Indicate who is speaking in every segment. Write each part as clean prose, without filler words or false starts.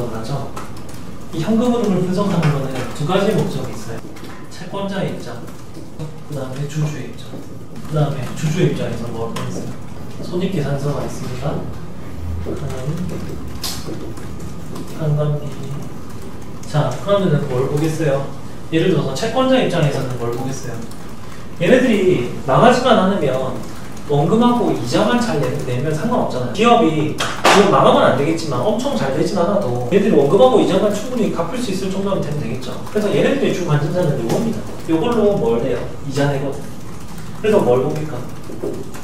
Speaker 1: 분석을 하죠. 이 현금 흐름을 분석하는 거는 두 가지 목적이 있어요. 채권자의 입장, 그 다음에 주주의 입장. 그 다음에 주주의 입장에서 뭘 보겠어요? 손익계산서가 있습니다. 한감기. 자, 그러면은 뭘 보겠어요? 예를 들어서 채권자 입장에서는 뭘 보겠어요? 얘네들이 망하지만 않으면 원금하고 이자만 잘 내면 상관없잖아요. 기업이 지금 망하면 안 되겠지만 엄청 잘 되진 않아도 얘네들이 원금하고 이자만 충분히 갚을 수 있을 정도면 되면 되겠죠. 그래서 얘네들의 주 관심사는 요겁니다. 요걸로 뭘 내요? 이자 내거든. 그래서 뭘 봅니까?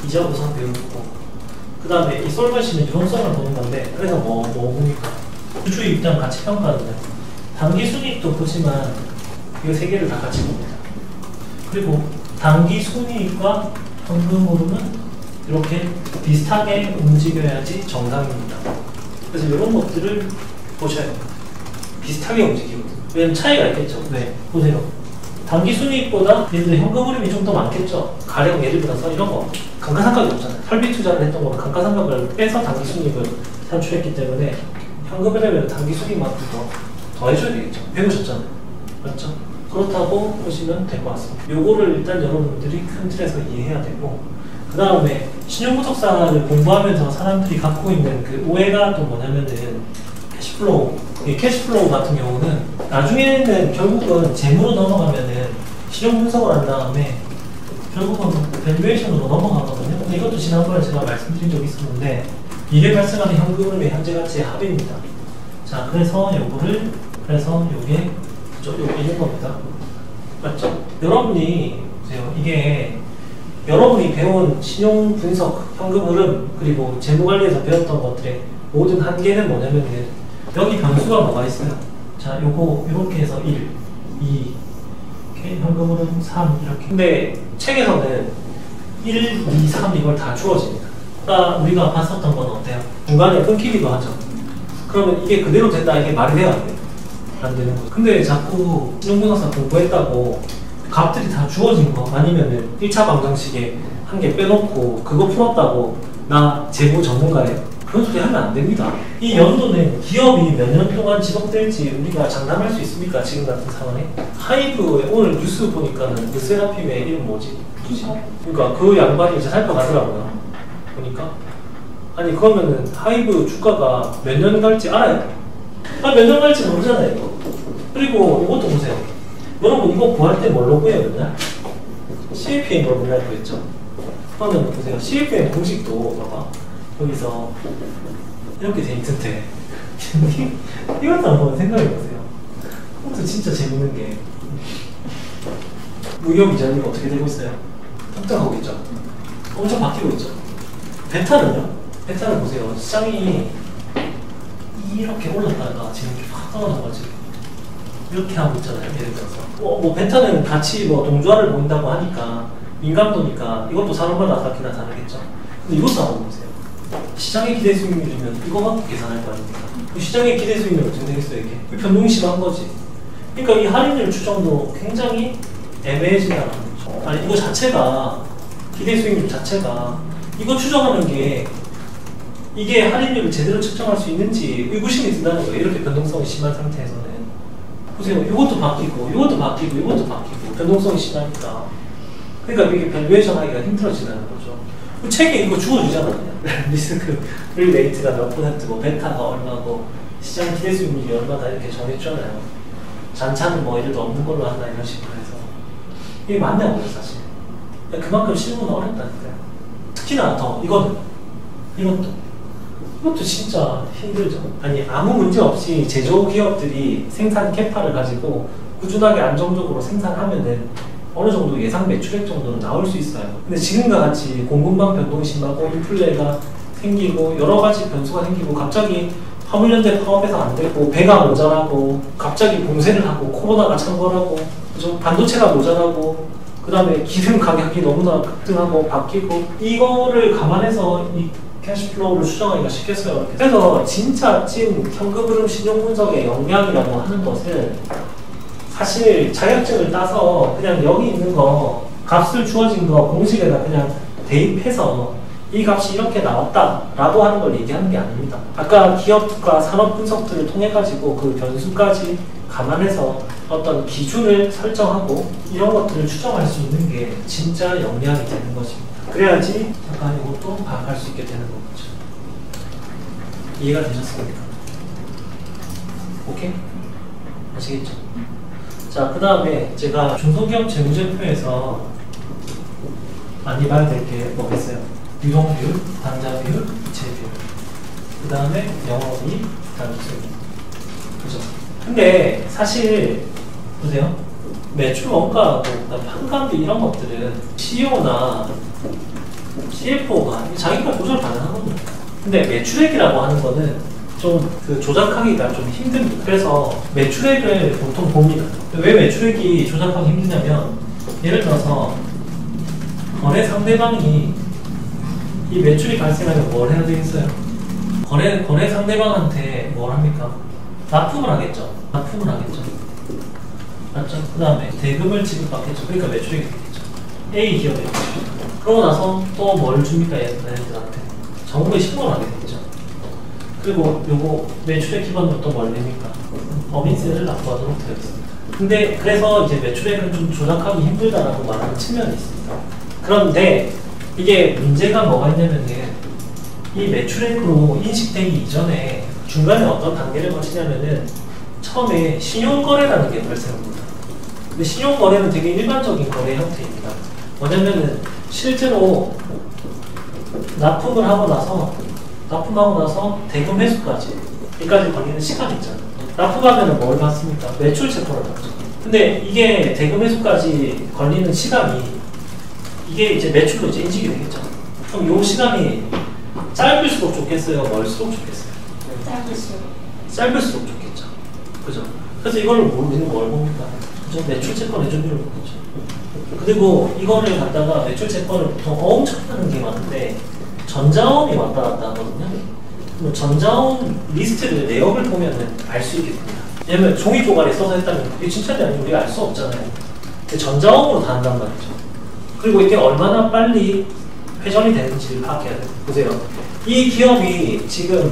Speaker 1: 이자 우선 배우고 그 다음에 이 솔벤시는 유동성을 보는 건데 그래서 뭐 봅니까? 주주 입장 같이 평가하는데 단기 순이익도 보지만 이 세 개를 다 같이 봅니다. 그리고 단기 순이익과 현금 흐름은 이렇게 비슷하게 움직여야지 정상입니다. 그래서 이런 것들을 보셔야 돼요. 비슷하게 움직이거든요. 왜냐면 차이가 있겠죠. 네. 보세요. 단기 순이익보다 예를 들어 현금 흐름이 좀 더 많겠죠. 가령 예를 들어서 이런 거 감가상각이 없잖아요. 설비 투자를 했던 거는 감가상각을 빼서 단기 순이익을 산출했기 때문에 현금 흐름에는 단기 순이익만큼 더 해줘야 되겠죠. 배우셨잖아요. 맞죠? 그렇다고 보시면 될 것 같습니다. 요거를 일단 여러분들이 큰 틀에서 이해해야 되고 그 다음에 신용분석사를 공부하면서 사람들이 갖고 있는 그 오해가 또 뭐냐면은 캐시플로우. 이 캐시플로우 같은 경우는 나중에는 결국은 재무로 넘어가면은 신용분석을 한 다음에 결국은 밸류에이션으로 넘어가거든요. 근데 이것도 지난번에 제가 말씀드린 적이 있었는데 미래 발생하는 현금 흐름의 현재 가치의 합입니다. 자, 그래서 요거를 요게 요게 있는 겁니다. 맞죠? 여러분이 보세요. 이게 여러분이 배운 신용 분석, 현금 흐름, 그리고 재무관리에서 배웠던 것들의 모든 한계는 뭐냐면은 여기 변수가 뭐가 있어요? 자, 요거 이렇게 해서 1, 2, 이렇게 현금 흐름 3 이렇게. 근데 책에서는 1, 2, 3 이걸 다 주어집니다. 아까 우리가 봤었던 건 어때요? 중간에 끊기기도 하죠. 그러면 이게 그대로 된다 이게 말이 돼요? 안 돼요? 안 되는 거죠. 근데 자꾸 신용분석사 공부했다고 값들이 다 주어진 거 아니면은 1차 방정식에 한 개 빼놓고 그거 풀었다고 나 재무 전문가예요? 그런 소리 하면 안 됩니다. 이 연도는 기업이 몇 년 동안 지속될지 우리가 장담할 수 있습니까? 지금 같은 상황에? 하이브에 오늘 뉴스 보니까는 그 세라핌의 이름 뭐지? 그러니까 그 양반이 이제 살펴가더라고요. 보니까 아니 그러면은 하이브 주가가 몇 년 갈지 알아요? 몇 년 갈지 모르잖아요. 이거. 그리고 이것도 보세요. 여러분 이거 구할 때 뭘로 구해요? 맨날? CFM으로 맨날 구했죠. 그러면 보세요. CFM 공식도 봐봐. 여기서 이렇게 돼 있던데 이것도 한번 생각해보세요. 이것도 진짜 재밌는 게 무역 이자율이 어떻게 되고 있어요? 폭등하고 있죠. 엄청 바뀌고 있죠. 베타는요? 베타는 보세요. 시장이 이렇게 올랐다가 지금 이렇게 확 떨어져가지고 이렇게 하고 있잖아요. 예를 들어서 뭐 베타는 같이 뭐 동조화를 보인다고 하니까 민감도니까 이것도 사람마다 각기나 다르겠죠. 근데 이것도 한번 보세요. 시장의 기대 수익률이면 이거만 계산할 거 아닙니까? 시장의 기대 수익률은 어떻게 되겠어요? 이게 변동이 심한 거지. 그러니까 이 할인율 추정도 굉장히 애매해진다는 거죠. 아니 이거 자체가 기대 수익률 자체가 이거 추정하는 게 이게 할인율을 제대로 측정할 수 있는지 의구심이 든다는 거예요. 이렇게 변동성이 심한 상태에서는. 보세요. 이것도 바뀌고 이것도 바뀌고 이것도 바뀌고 변동성이 심하니까 그러니까 이게 밸류에이션 하기가 힘들어지는 거죠. 그 책에 이거 주어주잖아요. 리스크 레이트가 몇 %고 베타가 얼마고 시장 기대 수익률이 얼마다 이렇게 정해주잖아요. 잔차는 뭐 예를 들어 없는 걸로 한다 이런 식으로 해서 이게 맞냐고요 사실. 그만큼 실무는 어렵다니까요. 특히나 더 이것도 진짜 힘들죠. 아니 아무 문제 없이 제조 기업들이 생산 캐파를 가지고 꾸준하게 안정적으로 생산하면은 어느 정도 예상 매출액 정도는 나올 수 있어요. 근데 지금과 같이 공급망 변동이 심하고 인플레가 생기고 여러 가지 변수가 생기고 갑자기 화물연대 파업해서 안 되고 배가 모자라고 갑자기 봉쇄를 하고 코로나가 창궐하고 그죠? 반도체가 모자라고 그 다음에 기름 가격이 너무나 급등하고 바뀌고 이거를 감안해서 이 캐시플로우를 추정하기가 쉽겠어요. 그래서 진짜 찐 현금 흐름 신용 분석의 역량이라고 하는 것은 사실 자격증을 따서 그냥 여기 있는 거 값을 주어진 거 공식에다 그냥 대입해서 이 값이 이렇게 나왔다라고 하는 걸 얘기하는 게 아닙니다. 아까 기업과 산업 분석들을 통해 가지고 그 변수까지 감안해서 어떤 기준을 설정하고 이런 것들을 추정할 수 있는 게 진짜 역량이 되는 것입니다. 그래야지 잠깐 이것도 파악할 수 있게 되는 거죠. 이해가 되셨습니까? 오케이? 아시겠죠? 자, 그 다음에 제가 중소기업 재무제표에서 많이 봐야 될 게 뭐겠어요? 유동비율, 당좌비율, 부채비율. 그 다음에 영업이익, 단수익. 그죠? 근데 사실 보세요. 매출 원가하고 판관비 이런 것들은 CEO나 CFO가 자기가 조절 가능하거든요. 근데 매출액이라고 하는 거는 좀 그 조작하기가 좀 힘듭니다. 그래서 매출액을 보통 봅니다. 왜 매출액이 조작하기 힘드냐면 예를 들어서 거래 상대방이 이 매출이 발생하면 뭘 해야 되겠어요? 거래 상대방한테 뭘 합니까? 납품을 하겠죠. 납품을 하겠죠. 맞죠? 그 다음에 대금을 지급받겠죠. 그러니까 매출액이 되겠죠. A 기업에. 그러고 나서 또 뭘 줍니까? 얘네들한테. 정부에 신고를 하게 되겠죠. 그리고 요거 매출액 기반으로 또 뭘 냅니까? 법인세를 납부하도록 되어 있습니다. 근데 그래서 이제 매출액은 좀 조작하기 힘들다라고 말하는 측면이 있습니다. 그런데 이게 문제가 뭐가 있냐면은 이 매출액으로 인식되기 이전에 중간에 어떤 단계를 거치냐면은 처음에 신용거래라는 게 발생합니다. 근데 신용거래는 되게 일반적인 거래 형태입니다. 뭐냐면은 실제로 납품하고 나서 대금 회수까지 여기까지 걸리는 시간이 있잖아요. 납품하면 뭘 받습니까? 매출 채권을 받죠. 근데 이게 대금 회수까지 걸리는 시간이 이게 이제 매출로 이제 인식이 되겠죠. 그럼 이 시간이 짧을수록 좋겠어요? 멀수록 좋겠어요? 짧을수록 좋겠죠. 그죠? 그래서 이걸 우리는 뭘 봅니까? 그죠? 매출 채권 회전비를 보겠죠. 그리고 이거를 갖다가 매출 채권을 보통 엄청 하는 게 많은데 전자원이 왔다 갔다 하거든요. 전자원 리스트를 내역을 보면은 알 수 있게 됩니다. 왜냐면 종이 조각에 써서 했다면 그게 진짜인지 아니면 우리가 알 수 없잖아요. 근데 전자원으로 다 한단 말이죠. 그리고 이게 얼마나 빨리 회전이 되는지를 파악해야 돼요. 보세요. 이 기업이 지금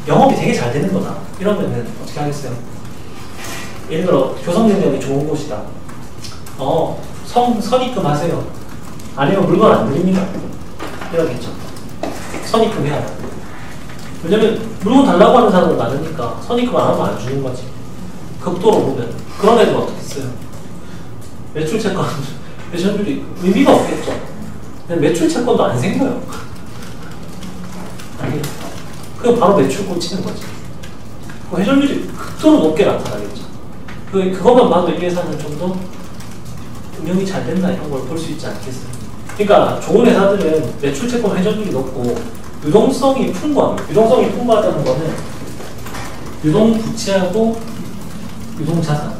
Speaker 1: 영업이 되게 잘 되는 거다. 이러면은 어떻게 하겠어요? 예를 들어 교섭 능력이 좋은 곳이다. 선입금 하세요. 아니면 물건 안 드립니다. 이러겠죠. 선입금 해야 돼. 왜냐면 물건 달라고 하는 사람은 많으니까 선입금 안 하면 안 주는 거지. 극도로 보면. 그런 애들 어떻게 써요? 매출 채권 회전율이 의미가 없겠죠. 매출 채권도 안 생겨요. 아니겠죠. 그럼 바로 매출 꽂히는 거지. 그 회전율이 극도로 높게 나타나겠죠. 그것만 봐도 이 회사는 좀 더 운영이 잘 된다 이런 걸 볼 수 있지 않겠어요. 그러니까 좋은 회사들은 매출 채권 회전율이 높고 유동성이 풍부합니다. 유동성이 풍부하다는 거는 유동 부채하고 유동 자산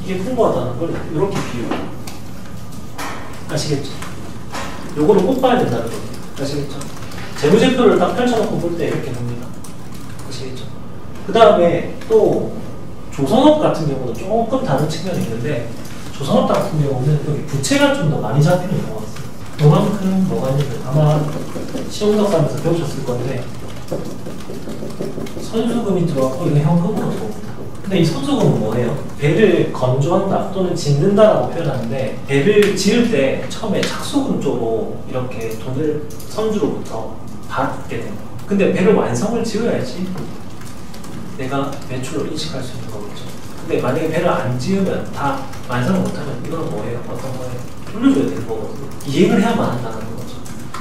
Speaker 1: 이게 풍부하다는 걸 이렇게 비유해요. 아시겠죠? 요거를 꼭 봐야 된다는 겁니다. 아시겠죠? 재무제표를 딱 펼쳐놓고 볼 때 이렇게 봅니다. 아시겠죠? 그 다음에 또 조선업 같은 경우는 조금 다른 측면이 있는데 조선업 같은 경우는 여기 부채가 좀 더 많이 잡히는 경우가 있어요. 그만큼 뭐가 있냐면 아마 시험석사하면서 배우셨을 건데 선수금이 들어왔고 이거 현금으로 들어옵니다. 근데 이 선수금은 뭐예요? 배를 건조한다 또는 짓는다라고 표현하는데 배를 지을 때 처음에 착수금 쪽으로 이렇게 돈을 선주로부터 받게 됩니다. 근데 배를 완성을 지어야지 내가 매출을 인식할 수 있는 거겠죠. 근데 만약에 배를 안 지으면 다 완성을 못하면 이거는 뭐예요? 어떤 거예요? 돌려줘야 되는 거거든요. 이행을 해야만 한다는 거죠.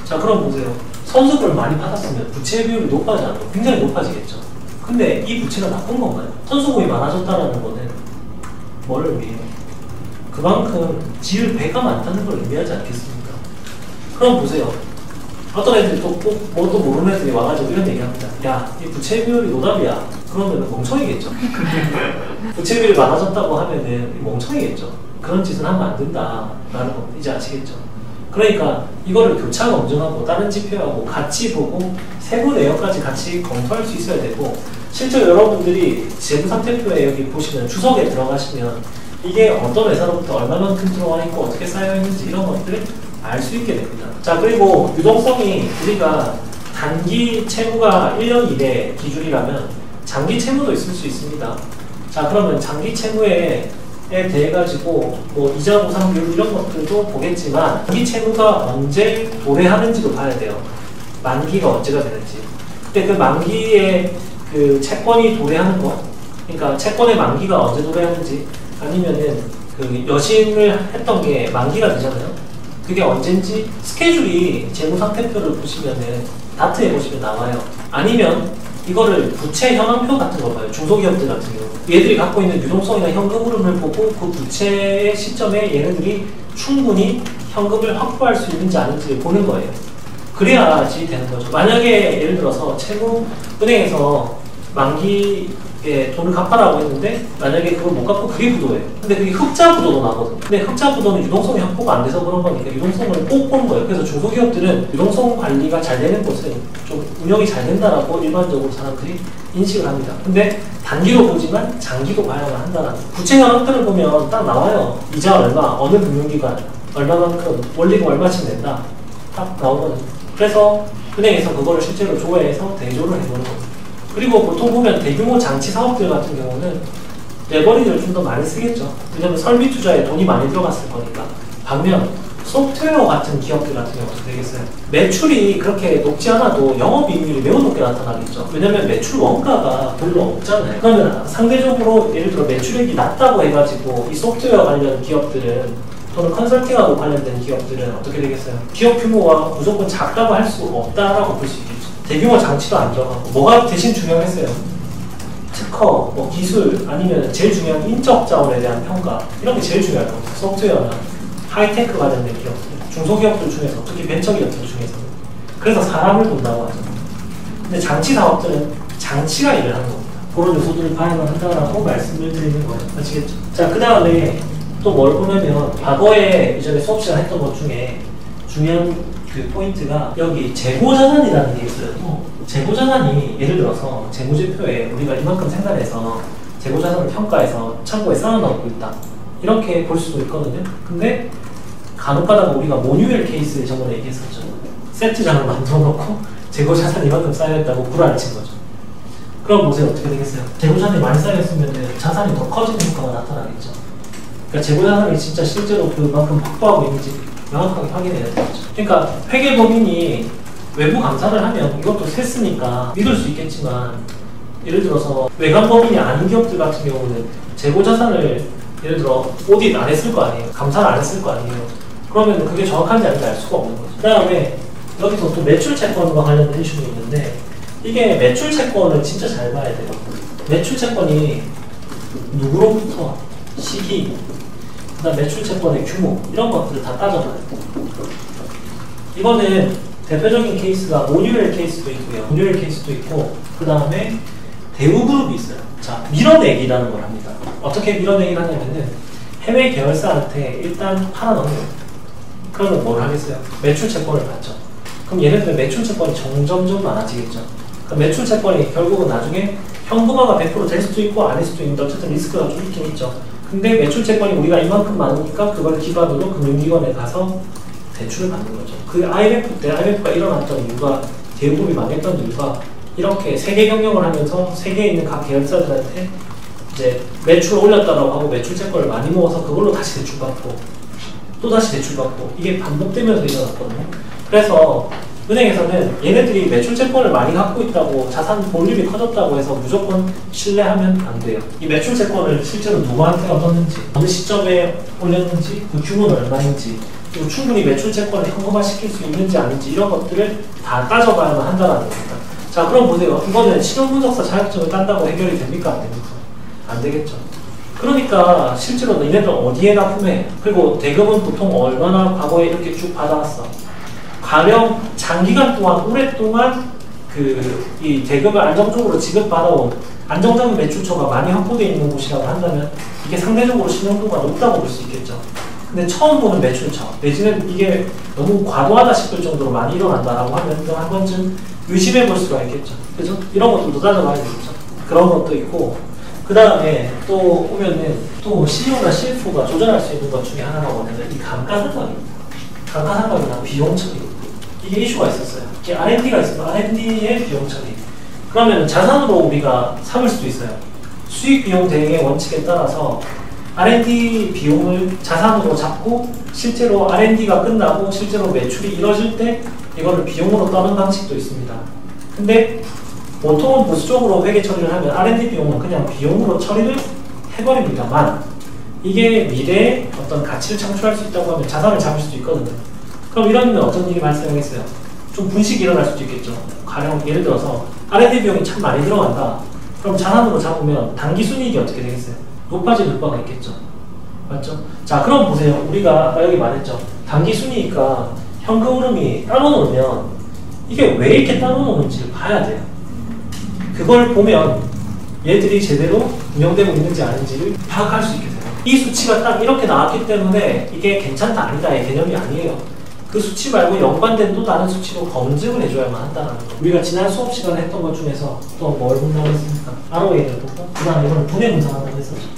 Speaker 1: 자, 그럼 보세요. 선수금을 많이 받았으면 부채 비율이 높아지지 않고 굉장히 높아지겠죠. 근데 이 부채가 나쁜 건가요? 선수금이 많아졌다는 거는 뭐를 의미해요? 그만큼 지을 배가 많다는 걸 의미하지 않겠습니까? 그럼 보세요. 어떤 애들이 또 꼭 뭣도 모르는 애들이 와가지고 이런 얘기합니다. 야, 이 부채 비율이 노답이야. 그러면 멍청이겠죠. 부채 비율이 많아졌다고 하면은 멍청이겠죠. 그런 짓은 하면 안 된다라는 거 이제 아시겠죠? 그러니까 이거를 교차 검증하고 다른 지표하고 같이 보고 세부 내역까지 같이 검토할 수 있어야 되고 실제로 여러분들이 재무상태표에 여기 보시면 주석에 들어가시면 이게 어떤 회사로부터 얼마만큼 들어와 있고 어떻게 쌓여 있는지 이런 것들을 알 수 있게 됩니다. 자, 그리고 유동성이 우리가 단기 채무가 1년 이내 기준이라면 장기 채무도 있을 수 있습니다. 자, 그러면 장기 채무에 대해 가지고 뭐 이자 보상 비율 이런 것들도 보겠지만 단기 채무가 언제 도래하는지도 봐야 돼요. 만기가 언제가 되는지. 근데 그 만기에 그 채권이 도래하는 거, 그러니까 채권의 만기가 언제 도래하는지, 아니면은 그 여신을 했던 게 만기가 되잖아요. 그게 언젠지 스케줄이 재무상태표를 보시면은 다트에 보시면 나와요. 아니면 이거를 부채 현황표 같은 거 봐요. 중소기업들 같은 경우 얘들이 갖고 있는 유동성이나 현금 흐름을 보고 그 부채의 시점에 얘네들이 충분히 현금을 확보할 수 있는지 아닌지를 보는 거예요. 그래야지 되는 거죠. 만약에 예를 들어서 채무은행에서 만기에 돈을 갚아라고 했는데 만약에 그걸 못 갚고 그게 부도예요. 근데 그게 흑자 부도도 나거든요. 근데 흑자 부도는 유동성이 확보가 안 돼서 그런 거니까 유동성을 꼭 보는 거예요. 그래서 중소기업들은 유동성 관리가 잘 되는 곳은 좀 운영이 잘 된다라고 일반적으로 사람들이 인식을 합니다. 근데 단기로 보지만 장기도 봐야만 한다는 거예요. 부채 현황들을 보면 딱 나와요. 이자 얼마, 어느 금융기관, 얼마만큼, 원리금 얼마씩 낸다. 딱 나오거든요. 그래서 은행에서 그거를 실제로 조회해서 대조를 해보는 겁니다. 그리고 보통 보면 대규모 장치 사업들 같은 경우는 레버리지를 좀 더 많이 쓰겠죠. 왜냐면 설비 투자에 돈이 많이 들어갔을 거니까. 반면 소프트웨어 같은 기업들 같은 경우는 되겠어요. 매출이 그렇게 높지 않아도 영업이익률이 매우 높게 나타나겠죠. 왜냐면 매출 원가가 별로 없잖아요. 그러면 상대적으로 예를 들어 매출액이 낮다고 해가지고 이 소프트웨어 관련 기업들은 또는 컨설팅하고 관련된 기업들은 어떻게 되겠어요? 기업 규모가 무조건 작다고 할 수 없다라고 볼 수 있겠죠. 대규모 장치도 안 들어가고 뭐가 대신 중요했어요? 특허, 뭐 기술, 아니면 제일 중요한 인적 자원에 대한 평가 이런 게 제일 중요할 겁니다. 소프트웨어나 하이테크 관련된 기업들, 중소기업들 중에서 특히 벤처기업들 중에서 그래서 사람을 본다고 하죠. 근데 장치 사업들은 장치가 일을 하는 겁니다. 그런 요소들을 봐야만 한다라고 말씀을 드리는 거예요. 아시겠죠? 자, 그 다음에 또 뭘 보냐면 과거에 이전에 수업 시간 했던 것 중에 중요한 그 포인트가 여기 재고자산이라는 게 있어요. 재고자산이 예를 들어서 재무제표에 우리가 이만큼 생산해서 재고자산을 평가해서 창고에 쌓아놓고 있다. 이렇게 볼 수도 있거든요. 근데 간혹가다가 우리가 모뉴얼 케이스 저번에 얘기했었죠. 세트장을 만들어 놓고 재고자산이 이만큼 쌓여있다고 구라를 친 거죠. 그럼 보세요. 어떻게 되겠어요? 재고자산이 많이 쌓여있으면 자산이 더 커지는 효과가 나타나겠죠. 그러니까 재고자산이 진짜 실제로 그만큼 확보하고 있는지 명확하게 확인해야 되겠죠. 그러니까 회계법인이 외부 감사를 하면 이것도 셌으니까 믿을 수 있겠지만 예를 들어서 외관법인이 아닌 기업들 같은 경우는 재고자산을 예를 들어 오디트 안 했을 거 아니에요. 감사를 안 했을 거 아니에요. 그러면 그게 정확한지 아닌지 알 수가 없는 거죠. 그 다음에 여기서 또 매출채권과 관련된 이슈가 있는데 이게 매출채권을 진짜 잘 봐야 돼요. 매출채권이 누구로부터, 시기, 그 다음 매출채권의 규모 이런 것들을 다 따져봐야 돼요. 이거는 대표적인 케이스가 모뉴얼 케이스도 있고요. 모뉴얼 케이스도 있고 그 다음에 대우그룹이 있어요. 자, 밀어내기라는 걸 합니다. 어떻게 밀어내기를 하냐면은 해외 계열사한테 일단 팔아넘겨요. 그러면 뭘 하겠어요? 매출채권을 받죠. 그럼 얘네들은 매출채권이 점점점 많아지겠죠. 그럼 매출채권이 결국은 나중에 현금화가 100% 될 수도 있고 아닐 수도 있는데 어쨌든 리스크가 좀 있긴 있죠. 근데 매출채권이 우리가 이만큼 많으니까 그걸 기반으로 금융기관에 가서 대출을 받는 거죠. 그 IMF 때 IMF가 일어났던 이유가 대우그룹이 망했던 이유가 이렇게 세계 경영을 하면서 세계에 있는 각 계열사들한테 이제 매출을 올렸다라고 하고 매출채권을 많이 모아서 그걸로 다시 대출받고 또 다시 대출받고 이게 반복되면서 일어났거든요. 그래서 은행에서는 얘네들이 매출채권을 많이 갖고 있다고 자산 볼륨이 커졌다고 해서 무조건 신뢰하면 안 돼요. 이 매출채권을 실제로 누구한테 얻었는지 어느 시점에 올렸는지 그 규모는 얼마인지 그리고 충분히 매출채권을 현금화시킬 수 있는지 아닌지 이런 것들을 다 따져봐야만 한다는 겁니다. 자, 그럼 보세요. 이거는 신용분석사 자격증을 딴다고 해결이 됩니까? 안 됩니까? 안 되겠죠. 그러니까 실제로 너희네들 어디에 납품해? 그리고 대금은 보통 얼마나 과거에 이렇게 쭉 받아왔어? 가령 장기간 동안 오랫동안 이 대금을 안정적으로 지급받아온 안정적인 매출처가 많이 확보되어 있는 곳이라고 한다면 이게 상대적으로 신용도가 높다고 볼 수 있겠죠. 근데 처음 보는 매출처 내지는 이게 너무 과도하다 싶을 정도로 많이 일어난다라고 하면 또 한 번쯤 의심해 볼 수가 있겠죠. 그죠? 이런 것들도 따져봐야 되겠죠. 그런 것도 있고 그 다음에 또 보면은 또 CEO나 CFO가 조절할 수 있는 것 중에 하나가 뭐냐면 이 감가상각입니다. 감가상각이나 비용 처리 이게 이슈가 있었어요. 이게 R&D가 있으면 R&D의 비용 처리. 그러면 자산으로 우리가 삼을 수도 있어요. 수익 비용 대응의 원칙에 따라서 R&D 비용을 자산으로 잡고 실제로 R&D가 끝나고 실제로 매출이 이뤄질 때 이거를 비용으로 떠는 방식도 있습니다. 근데 보통은 보수적으로 회계 처리를 하면 R&D 비용은 그냥 비용으로 처리를 해버립니다만 이게 미래에 어떤 가치를 창출할 수 있다고 하면 자산을 잡을 수도 있거든요. 그럼 이런 일은 어떤 일이 발생하겠어요? 좀 분식이 일어날 수도 있겠죠. 가령 예를 들어서 R&D 비용이 참 많이 들어간다. 그럼 자산으로 잡으면 단기 순이익이 어떻게 되겠어요? 높아질 바가 있겠죠. 맞죠? 자, 그럼 보세요. 우리가 아까 여기 말했죠. 단기 순이익과 현금 흐름이 따로 놓으면 이게 왜 이렇게 따로 놓는지를 봐야 돼요. 그걸 보면 얘들이 제대로 운영되고 있는지 아닌지를 파악할 수 있게 돼요. 이 수치가 딱 이렇게 나왔기 때문에 이게 괜찮다 아니다의 개념이 아니에요. 그 수치 말고 연관된 또 다른 수치로 검증을 해줘야만 한다는 거. 우리가 지난 수업 시간에 했던 것 중에서 또 뭘 본다고 했습니까? ROA를 보고 그 다음에 이거는 분해 분산한다고 했었죠.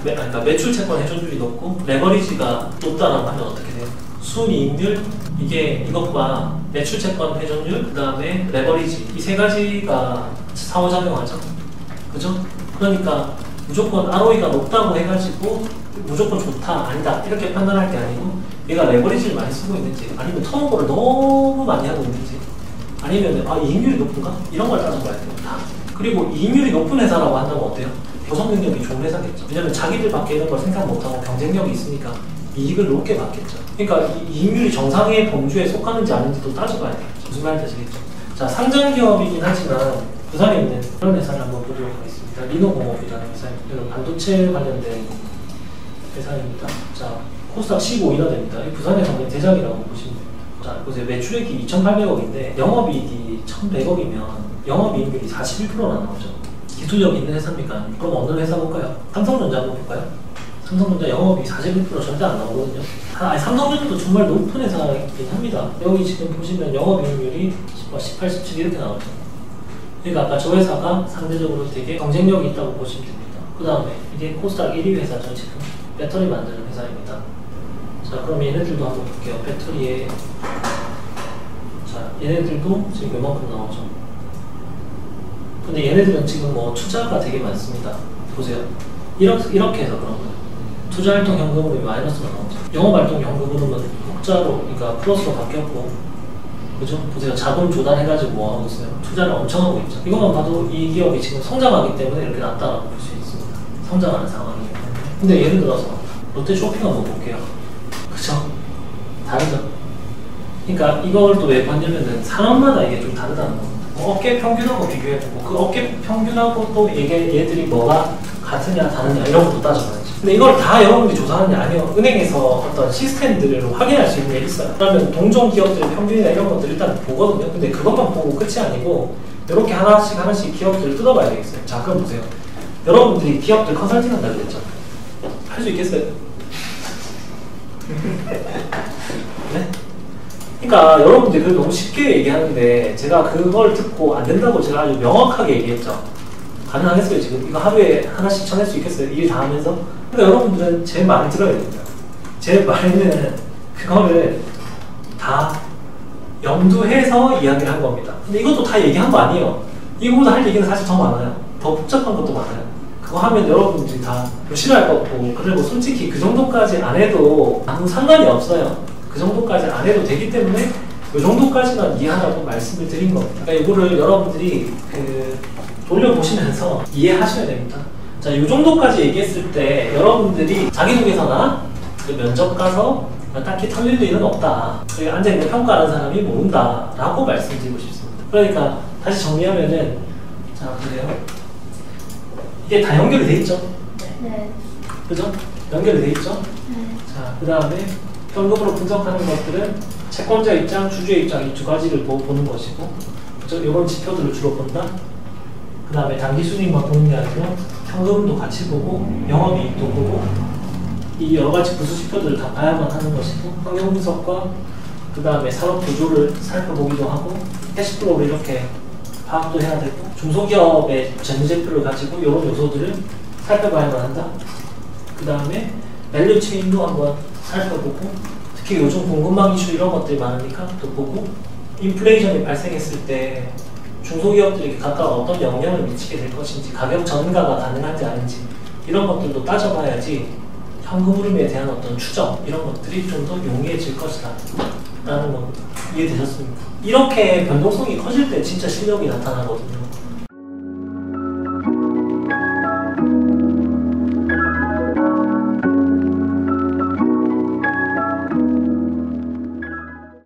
Speaker 1: 그러니까 매출 채권 회전율이 높고 레버리지가 높다라고 하면 어떻게 돼요? 순이익률 이게 이것과 매출 채권 회전율 그 다음에 레버리지 이 세 가지가 상호작용하죠. 그죠? 그러니까 무조건 ROE가 높다고 해가지고 무조건 좋다 아니다 이렇게 판단할 게 아니고 얘가 레버리지를 많이 쓰고 있는지 아니면 턴오버를 너무 많이 하고 있는지 아니면 이익률이 높은가? 이런 걸 따져봐야 됩니다. 그리고 이익률이 높은 회사라고 한다면 어때요? 구성 능력이 좋은 회사겠죠. 왜냐면 자기들밖에 이런 걸 생각 못하고 경쟁력이 있으니까 이익을 높게 받겠죠. 그러니까 이익률이 정상의 범주에 속하는지 아닌지도 따져봐야 돼요. 무슨 말인지 아시겠죠? 자, 상장 기업이긴 하지만 부산에 있는 그런 회사를 한번 보도록 하겠습니다. 리노공업이라는 회사입니다. 반도체 관련된 회사입니다. 자, 코스닥 15위나 됩니다. 이 부산의 상대 대장이라고 보시면 됩니다. 자, 보세요. 매출액이 2,800억인데 영업이익이 1,100억이면 영업이익률이 41%나 나오죠. 기술력이 있는 회사입니까? 그럼 어느 회사 볼까요? 삼성전자 한번 볼까요? 삼성전자 영업이익 41% 절대 안 나오거든요. 삼성전자도 정말 높은 회사이긴 합니다. 여기 지금 보시면 영업이익률이 18, 17 이렇게 나오죠. 그러니까 아까 저 회사가 상대적으로 되게 경쟁력이 있다고 보시면 됩니다. 그 다음에 이게 코스닥 1위 회사죠. 지금 배터리 만드는 회사입니다. 자, 그럼 얘네들도 한번 볼게요. 배터리에 자, 얘네들도 지금 요만큼 나오죠. 근데 얘네들은 지금 뭐 투자가 되게 많습니다. 보세요. 이렇게 해서 그런 거예요. 투자활동 현금으로 마이너스가 나오죠. 영업활동 현금으로는 흑자로, 그러니까 플러스로 바뀌었고, 그죠? 보세요. 자본 조달해가지고 뭐 하고 있어요? 투자를 엄청 하고 있죠. 이것만 봐도 이 기업이 지금 성장하기 때문에 이렇게 났다라고 볼 수 있습니다. 성장하는 상황이기 때문에. 근데 예를 들어서 롯데 쇼핑 한번 볼게요. 그죠? 다르죠? 그러니까 이걸 또 왜 봤냐면은 산업마다 이게 좀 다르다는 겁니다. 업계 평균하고 비교해보고 그 업계 평균하고 또 얘들이 뭐가 같으냐 다르냐 이런 것도 따져봐야지. 근데 이걸 다 여러분들이 조사하는 게 아니에요. 은행에서 어떤 시스템들을 확인할 수 있는 게 있어요. 그러면 동종 기업들의 평균이나 이런 것들 일단 보거든요. 근데 그것만 보고 끝이 아니고 이렇게 하나씩 기업들을 뜯어봐야 되겠어요. 자, 그럼 보세요. 여러분들이 기업들 컨설팅 한다고 그랬죠? 할 수 있겠어요? 네? 그러니까 여러분들이 그걸 너무 쉽게 얘기하는데 제가 그걸 듣고 안 된다고 제가 아주 명확하게 얘기했죠. 가능하겠어요? 지금 이거 하루에 하나씩 쳐낼 수 있겠어요? 일 다 하면서? 그러니까 여러분들은 제 말을 들어야 됩니다. 제 말에는 그거를 다 염두해서 이야기를 한 겁니다. 근데 이것도 다 얘기한 거 아니에요. 이거보다 할 얘기는 사실 더 많아요. 더 복잡한 것도 많아요. 그거 하면 여러분들이 다 싫어할 것 같고, 그리고 솔직히 그 정도까지 안 해도 아무 상관이 없어요. 그 정도까지 안 해도 되기 때문에 이 정도까지만 이해하라고 말씀을 드린 겁니다. 그러니까 이거를 여러분들이 돌려보시면서 이해하셔야 됩니다. 자, 이 정도까지 얘기했을 때 여러분들이 자기소개서나 면접 가서 딱히 털릴 일은 없다. 여기 앉아있는 평가하는 사람이 모른다 라고 말씀드리고 싶습니다. 그러니까 다시 정리하면은, 자, 보세요. 이게 다 연결이 돼 있죠?
Speaker 2: 네.
Speaker 1: 그죠? 연결이 돼 있죠?
Speaker 2: 네.
Speaker 1: 자, 그 다음에 현금으로 분석하는 것들은 채권자 입장, 주주의 입장 이 두 가지를 보는 것이고, 그죠? 이런 지표들을 주로 본다. 그 다음에 단기 순이익만 보는 게 아니라 현금도 같이 보고 영업이익도 보고 이 여러 가지 부수 지표들을 다 봐야만 하는 것이고, 환경 분석과 그 다음에 산업 구조를 살펴보기도 하고 캐시플로우를 이렇게 파악도 해야 되고 중소기업의 재무제표를 가지고 이런 요소들을 살펴봐야만 한다. 그 다음에 밸류 체인도 한번 살펴보고 특히 요즘 공급망 이슈 이런 것들이 많으니까 또 보고 인플레이션이 발생했을 때 중소기업들이 각각 어떤 영향을 미치게 될 것인지 가격 전가가 가능한지 아닌지 이런 것들도 따져봐야지 현금 흐름에 대한 어떤 추정 이런 것들이 좀 더 용이해질 것이다 라는 겁니다. 이해되셨습니까? 이렇게 변동성이 커질 때 진짜 실력이 나타나거든요.